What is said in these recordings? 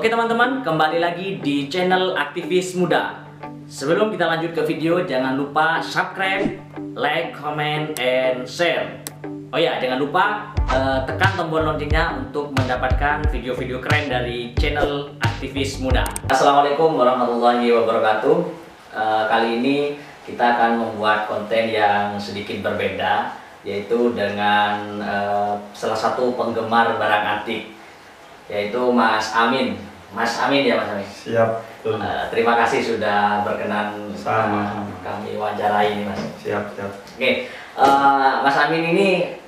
Oke teman-teman, kembali lagi di channel Aktivis Muda. Sebelum kita lanjut ke video, jangan lupa subscribe, like, comment, and share. Oh ya, jangan lupa tekan tombol loncengnya untuk mendapatkan video-video keren dari channel Aktivis Muda. Assalamualaikum warahmatullahi wabarakatuh. Kali ini kita akan membuat konten yang sedikit berbeda, yaitu dengan salah satu penggemar barang antik, yaitu Mas Amin. Mas Amin ya, Mas Amin? Siap. Terima kasih sudah berkenan Sama. kami wawancarai ini, Mas. Siap. Oke, Mas Amin ini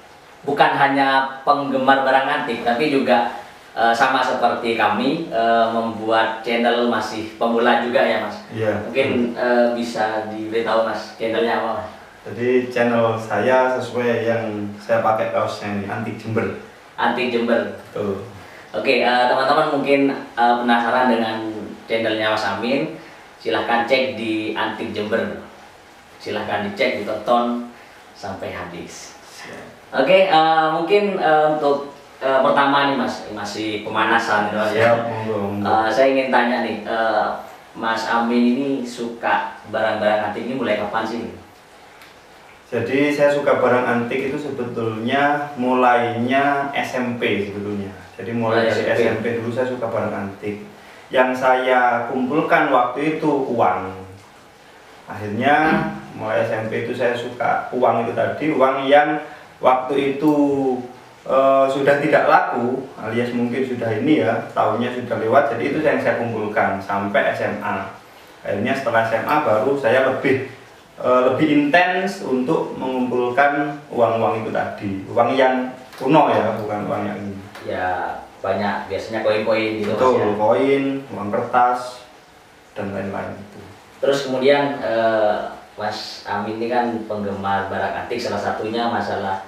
bukan hanya penggemar barang antik, tapi juga sama seperti kami, membuat channel masih pemula juga ya, Mas? Iya. Mungkin bisa diberitahu, Mas, channelnya apa, Mas? Jadi channel saya sesuai yang saya pakai kaosnya ini, Antik Jember. Antik Jember. Tuh. Oke, teman-teman mungkin penasaran dengan channelnya Mas Amin, silahkan cek di Antik Jember. Silahkan dicek, ditonton sampai habis. Oke, mungkin untuk pertama nih Mas, masih pemanasan gitu, Mas. Siap, monggo. Saya ingin tanya nih, Mas Amin ini suka barang-barang antik ini mulai kapan sih? Jadi saya suka barang antik itu sebetulnya mulainya SMP sebetulnya. Jadi mulai dari SMP dulu saya suka barang antik. Yang saya kumpulkan waktu itu uang. Akhirnya mulai SMP itu saya suka uang itu tadi, uang yang waktu itu sudah tidak laku, alias mungkin sudah ini ya, tahunnya sudah lewat. Jadi itu yang saya kumpulkan sampai SMA. Akhirnya setelah SMA baru saya lebih intens untuk mengumpulkan uang-uang itu tadi, uang yang kuno ya, bukan uang yang ini. Ya banyak, biasanya koin-koin gitu. Betul, Mas, ya? koin, uang kertas dan lain-lain itu. Terus kemudian Mas Amin ini kan penggemar barang antik, salah satunya masalah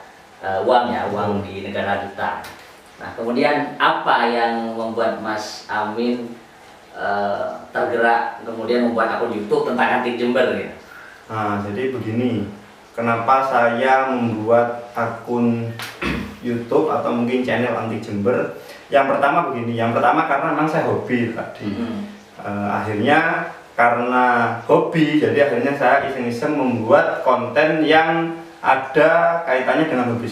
uang ya, uang di negara kita. Nah kemudian apa yang membuat Mas Amin tergerak kemudian membuat akun YouTube tentang Antik Jember gitu? Nah, jadi begini, kenapa saya membuat akun YouTube atau mungkin channel Antik Jember? Yang pertama begini, yang pertama karena memang saya hobi tadi. Akhirnya karena hobi, jadi akhirnya saya iseng-iseng membuat konten yang ada kaitannya dengan hobi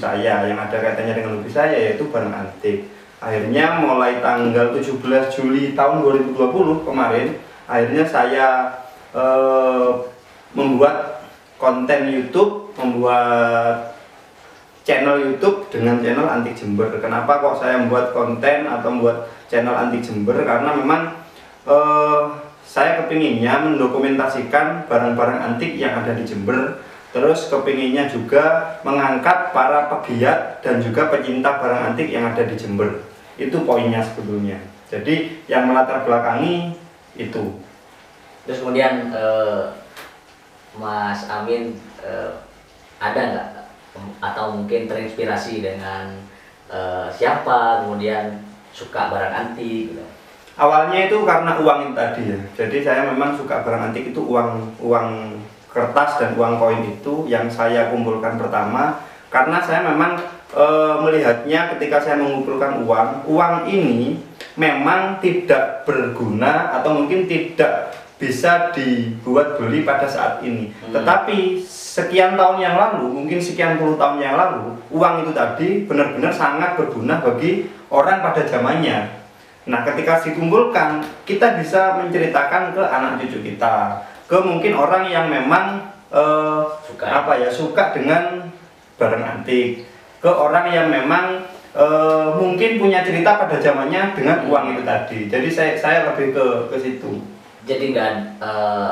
saya, yaitu barang antik. Akhirnya mulai tanggal 17 Juli tahun 2020 kemarin, akhirnya saya membuat konten YouTube, membuat channel YouTube dengan channel Antik Jember. Kenapa kok saya membuat konten atau membuat channel Antik Jember? Karena memang saya kepinginnya mendokumentasikan barang-barang antik yang ada di Jember. Terus kepinginnya juga mengangkat para pegiat dan juga pecinta barang antik yang ada di Jember. Itu poinnya sebetulnya. Jadi yang melatar belakangi itu. Terus kemudian Mas Amin ada nggak atau mungkin terinspirasi dengan siapa kemudian suka barang antik gitu? Awalnya itu karena uang itu tadi ya. Jadi saya memang suka barang antik itu uang kertas dan uang koin itu yang saya kumpulkan pertama karena saya memang melihatnya ketika saya mengumpulkan uang ini memang tidak berguna atau mungkin tidak bisa dibuat beli pada saat ini. Tetapi sekian tahun yang lalu, mungkin sekian puluh tahun yang lalu, uang itu tadi benar-benar sangat berguna bagi orang pada zamannya. Nah, ketika dikumpulkan, kita bisa menceritakan ke anak cucu kita, ke mungkin orang yang memang suka dengan barang antik, ke orang yang memang mungkin punya cerita pada zamannya dengan uang itu tadi. Jadi saya lebih ke situ. Jadi nggak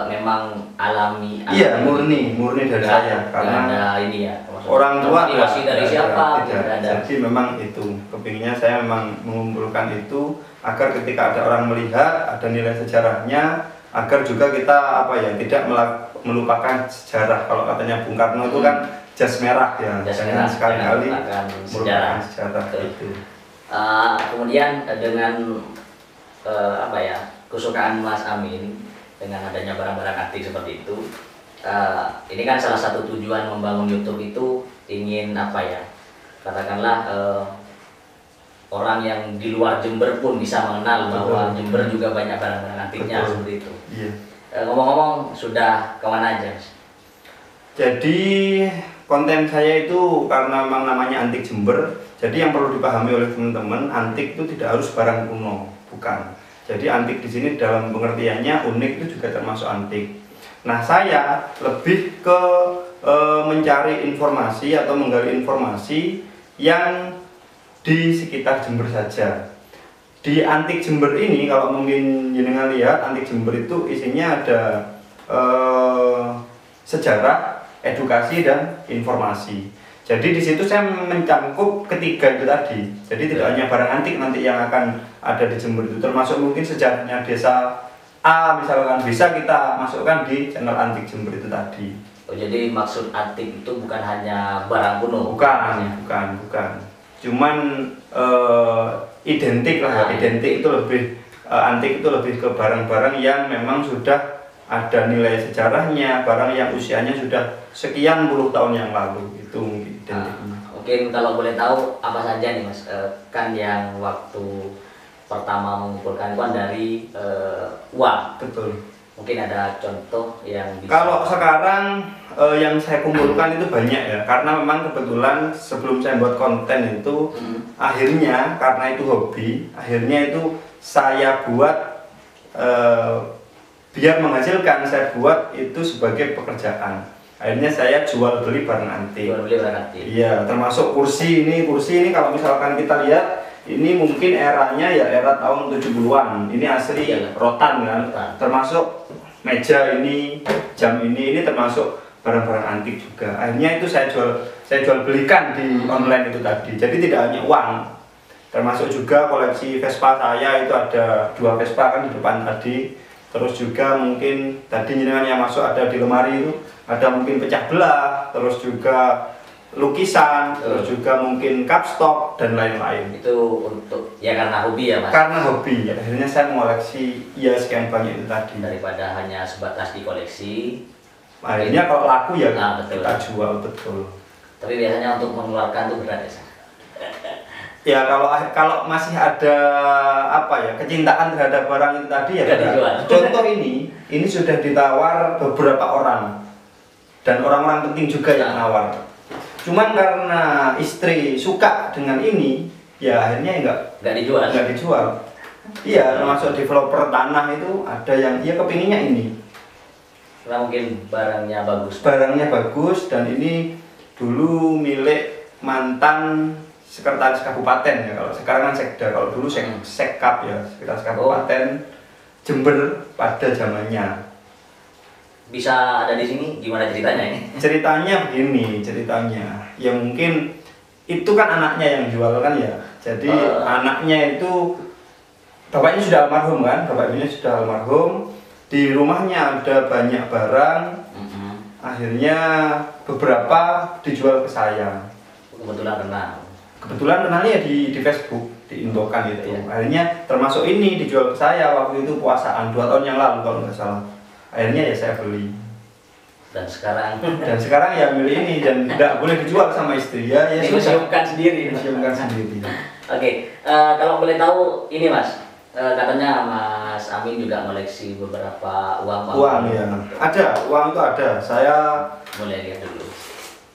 memang alami. Iya, murni dari saya karena ada ini ya. Orang tua motivasi dari siapa? Tidak ada. Jadi memang itu kepinginnya saya memang mengumpulkan itu agar ketika ada orang melihat ada nilai sejarahnya, agar juga kita tidak melupakan sejarah. Kalau katanya Bung Karno itu kan jas merah ya, jangan sekali-kali melupakan sejarah itu. Kemudian dengan kesukaan Mas Amin dengan adanya barang-barang antik seperti itu, ini kan salah satu tujuan membangun YouTube itu ingin katakanlah orang yang di luar Jember pun bisa mengenal bahwa Jember juga banyak barang-barang antiknya seperti itu. Iya. Ngomong-ngomong, sudah kemana aja? Jadi konten saya itu karena memang namanya Antik Jember, jadi yang perlu dipahami oleh teman-teman, antik itu tidak harus barang kuno, bukan. Jadi antik di sini dalam pengertiannya unik itu juga termasuk antik. Nah, saya lebih ke mencari informasi atau menggali informasi yang di sekitar Jember saja. Di Antik Jember ini, kalau mungkin jenengan lihat, Antik Jember itu isinya ada sejarah, edukasi, dan informasi. Jadi di situ saya mencangkup ketiga itu tadi. Jadi tidak hanya barang antik nanti yang akan ada di Jember itu, termasuk mungkin sejarahnya desa A misalkan, bisa kita masukkan di channel Antik Jember itu tadi. Oh, jadi maksud antik itu bukan hanya barang kuno? Bukan. Cuman identik lah, identik itu lebih antik itu lebih ke barang-barang yang memang sudah ada nilai sejarahnya, barang yang usianya sudah sekian puluh tahun yang lalu, itu mungkin identiknya. Mungkin kalau boleh tahu apa saja nih Mas, kan yang waktu pertama mengumpulkan uang dari uang. Betul. Mungkin ada contoh yang bisa. Kalau sekarang yang saya kumpulkan itu banyak ya, karena memang kebetulan sebelum saya buat konten itu akhirnya karena itu hobi, akhirnya itu saya buat biar menghasilkan, saya buat itu sebagai pekerjaan. Akhirnya saya jual beli barang antik. Jual beli barang antik. Iya, termasuk kursi ini kalau misalkan kita lihat ini mungkin eranya ya era tahun 70-an. Ini asli rotan kan. Termasuk meja ini, jam ini termasuk barang-barang antik juga. Akhirnya itu saya jual belikan di online itu tadi. Jadi tidak hanya uang. Termasuk juga koleksi Vespa saya, itu ada 2 Vespa kan di depan tadi. Terus juga mungkin tadi jenengan yang masuk ada di lemari itu, ada mungkin pecah belah, terus juga lukisan, terus juga mungkin cupstock dan lain-lain. Itu untuk ya karena hobi ya Mas? Karena hobi, ya. Akhirnya saya mengoleksi ya sekian banyak itu tadi. Daripada hanya sebatas di koleksi. Akhirnya kalau laku ya betul. Kita jual, betul. Tapi biasanya untuk mengeluarkan itu berat ya? Ya kalau masih ada apa ya, kecintaan terhadap barang itu tadi ya dijual. Contoh ini sudah ditawar beberapa orang dan orang-orang penting juga yang nawar. Cuman karena istri suka dengan ini, ya akhirnya nggak dijual. Iya, termasuk developer tanah itu ada yang dia kepinginnya ini. Karena mungkin barangnya bagus. Barangnya bagus dan ini dulu milik mantan sekretaris kabupaten ya, kalau sekarang kan sekda, kalau dulu sekap ya, sekretaris kabupaten Jember pada zamannya. Bisa ada di sini, gimana ceritanya ini? Ceritanya begini, ya mungkin itu kan anaknya yang jual kan ya. Jadi anaknya itu bapaknya sudah almarhum kan, di rumahnya ada banyak barang. Akhirnya beberapa dijual ke saya. Kebetulan kenalnya di Facebook, di inbokan itu. Ya. Akhirnya termasuk ini dijual ke saya waktu itu puasaan 2 tahun yang lalu kalau nggak salah. Akhirnya ya saya beli. Dan sekarang ya milih ini dan tidak boleh dijual sama istri ya. Dimuseumkan sendiri. Oke, kalau boleh tahu ini Mas, katanya Mas Amin juga koleksi beberapa uang. Uang ya. Ada, uang itu ada. Saya boleh lihat dulu.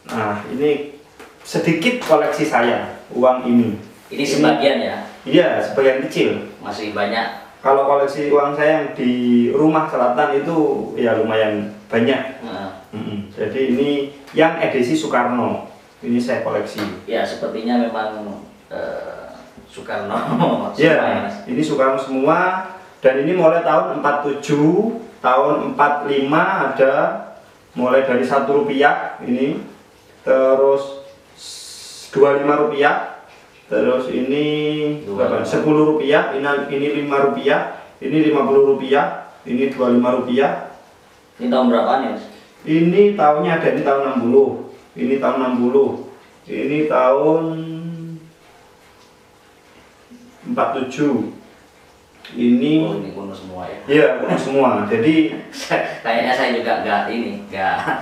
Nah, ini sedikit koleksi saya, uang ini. Ini sebagian ya? Iya, sebagian kecil. Masih banyak. Kalau koleksi uang saya yang di rumah selatan itu ya lumayan banyak. Jadi ini yang edisi Soekarno. Ini saya koleksi. Ya, sepertinya memang Soekarno. Ya, ini Soekarno semua. Dan ini mulai tahun 47, tahun 45 ada, mulai dari Rp1 ini, terus Rp25, terus ini Rp10, ini Rp5, ini Rp50, ini Rp25. Ini tahun berapa nih Mas? Ini tahunnya ada, ini tahun 60, ini tahun 60, ini tahun 47, Ini Oh, ini kuno semua ya. iya kuno semua. Jadi Kayaknya saya juga nggak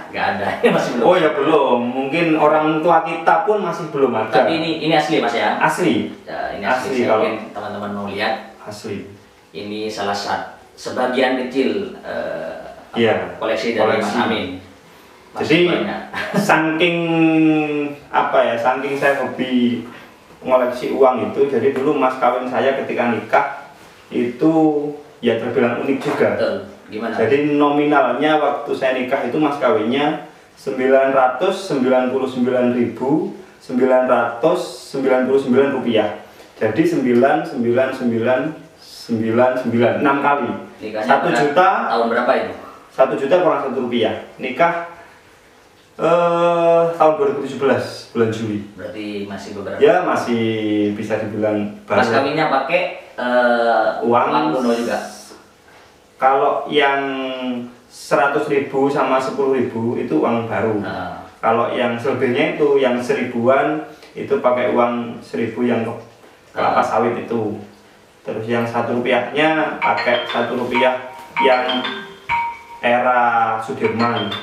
ada. Masih belum. oh ya belum. Mungkin orang tua kita pun masih belum ada. Tapi ini asli Mas ya. Asli. Ya, ini Asli, asli. Saya kalau- mungkin teman-teman mau lihat. Asli. Ini salah satu sebagian kecil Iya, koleksi dari Mas koleksi. Amin. Masih Jadi banyak. saking apa ya, saking saya hobi ngoleksi uang itu, jadi dulu mas kawin saya ketika nikah itu ya terbilang unik juga. Betul. Gimana? Jadi nominalnya waktu saya nikah itu mas kawinnya 999.999 rupiah. Jadi 99999 6 kali. Nikahnya 1 juta tahun berapa itu? 1 juta kurang 1 rupiah. Nikah tahun 2017 bulan Juli. Berarti masih beberapa. Ya masih bisa dibilang Mas baru. kawinnya pakai uang kuno juga. Kalau yang 100.000 sama 10.000 itu uang baru. Nah, Kalau yang selebihnya itu yang 1000-an itu pakai uang 1000 yang kelapa sawit itu. Terus yang 1 rupiahnya pakai 1 rupiah yang era Sudirman.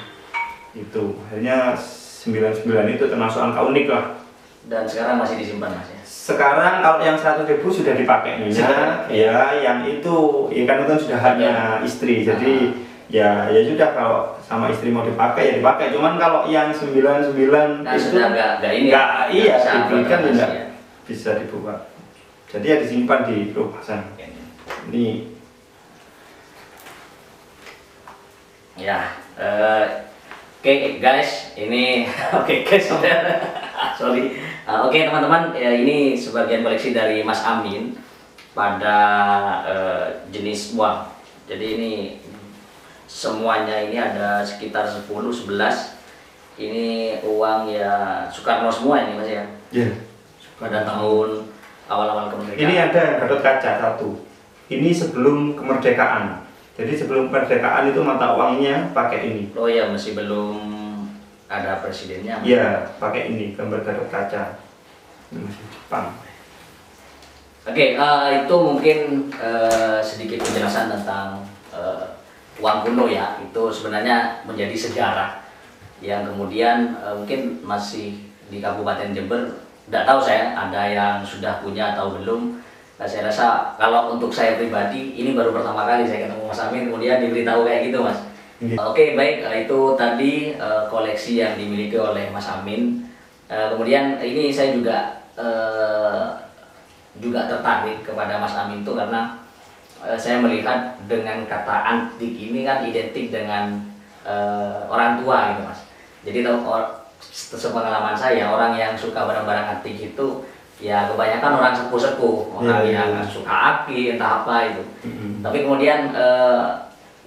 Itu akhirnya 99 itu termasuk angka unik lah. dan sekarang masih disimpan Mas ya. Sekarang kalau yang 100.000 sudah dipakai Sudah. ya yang itu ya kan sudah hanya istri, jadi ya sudah kalau sama istri mau dipakai ya dipakai. Cuman kalau yang 99 Nah, itu sudah nggak ini. nggak, iya bisa diberikan bertransaksi tidak ya. bisa dibuka. Jadi ya disimpan di rumah sana. Ini Ya, oke guys, ini oke guys, sorry. Oke teman-teman, ini sebagian koleksi dari Mas Amin pada jenis uang. Jadi ini semuanya ini ada sekitar 10-11. Ini uang ya Soekarno semua ini Mas ya. ya. Pada tahun awal-awal kemerdekaan. Ini ada Gatot Kaca satu. Ini sebelum kemerdekaan. Jadi sebelum kemerdekaan itu mata uangnya pakai ini. Oh ya, masih belum ada presidennya. Iya, pakai ini gambar Gatot Kaca. Ini masih Jepang. Oke, itu mungkin sedikit penjelasan tentang uang kuno ya. Itu sebenarnya menjadi sejarah yang kemudian mungkin masih di Kabupaten Jember. Tidak tahu saya ada yang sudah punya atau belum. Nah, saya rasa kalau untuk saya pribadi ini baru pertama kali saya ketemu Mas Amin kemudian diberitahu kayak gitu Mas. Iya. Oke baik, itu tadi koleksi yang dimiliki oleh Mas Amin. Kemudian ini saya juga tertarik kepada Mas Amin itu karena saya melihat dengan kata antik ini kan identik dengan orang tua gitu Mas. Jadi sepengalaman saya orang yang suka barang-barang antik itu ya kebanyakan orang sepuh-sepuh, orang yang suka aki entah apa itu. Tapi kemudian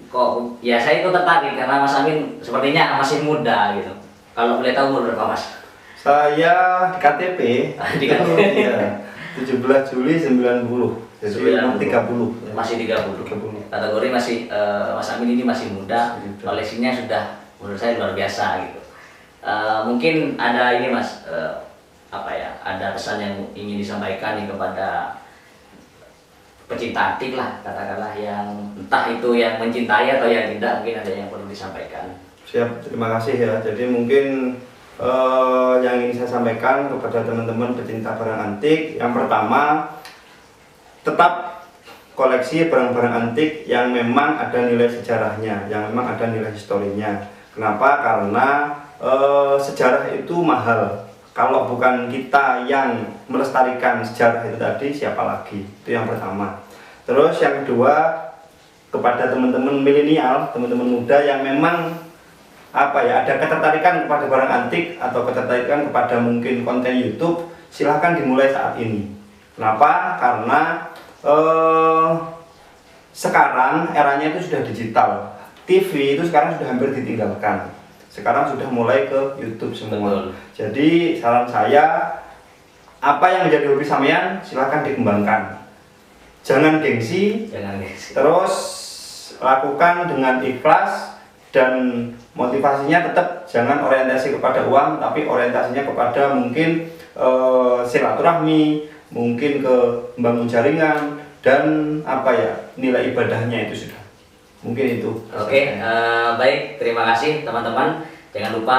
kok ya saya itu tertarik karena Mas Amin sepertinya masih muda gitu. Kalau boleh tahu umur berapa Mas? Saya di KTP. Di KTP. Iya. 17 Juli 90. Jadi 90. 30. Masih 30. Kategori masih Mas Amin ini masih muda, koleksinya sudah menurut saya luar biasa gitu. Mungkin ada ini Mas apa ya, ada pesan yang ingin disampaikan nih kepada pecinta antik lah, katakanlah yang entah itu yang mencintai atau yang tidak, mungkin ada yang perlu disampaikan. Siap, terima kasih ya. Jadi mungkin yang ingin saya sampaikan kepada teman-teman pecinta barang antik, yang pertama tetap koleksi barang-barang antik yang memang ada nilai sejarahnya, yang memang ada nilai historinya. Kenapa? Karena sejarah itu mahal. Kalau bukan kita yang melestarikan sejarah itu tadi, siapa lagi? Itu yang pertama. Terus yang kedua, kepada teman-teman milenial, teman-teman muda yang memang apa ya, ada ketertarikan kepada barang antik atau ketertarikan kepada mungkin konten YouTube, silahkan dimulai saat ini. Kenapa? Karena sekarang eranya itu sudah digital. TV itu sekarang sudah hampir ditinggalkan. Sekarang sudah mulai ke YouTube semua. Betul. Jadi saran saya, apa yang menjadi hobi sampean silahkan dikembangkan. Jangan gengsi, terus lakukan dengan ikhlas, dan motivasinya tetap jangan orientasi kepada uang, tapi orientasinya kepada mungkin silaturahmi, mungkin ke membangun jaringan, dan apa ya, nilai ibadahnya itu sudah. Mungkin itu. Oke, baik, terima kasih teman-teman. Jangan lupa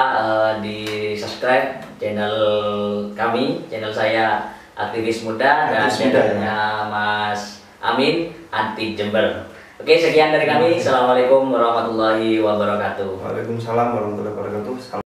di subscribe channel kami, channel saya Aktivis Muda dan channelnya Mas Amin Anti Jember. Oke, sekian dari kami. Assalamualaikum warahmatullahi wabarakatuh. Waalaikumsalam warahmatullahi wabarakatuh.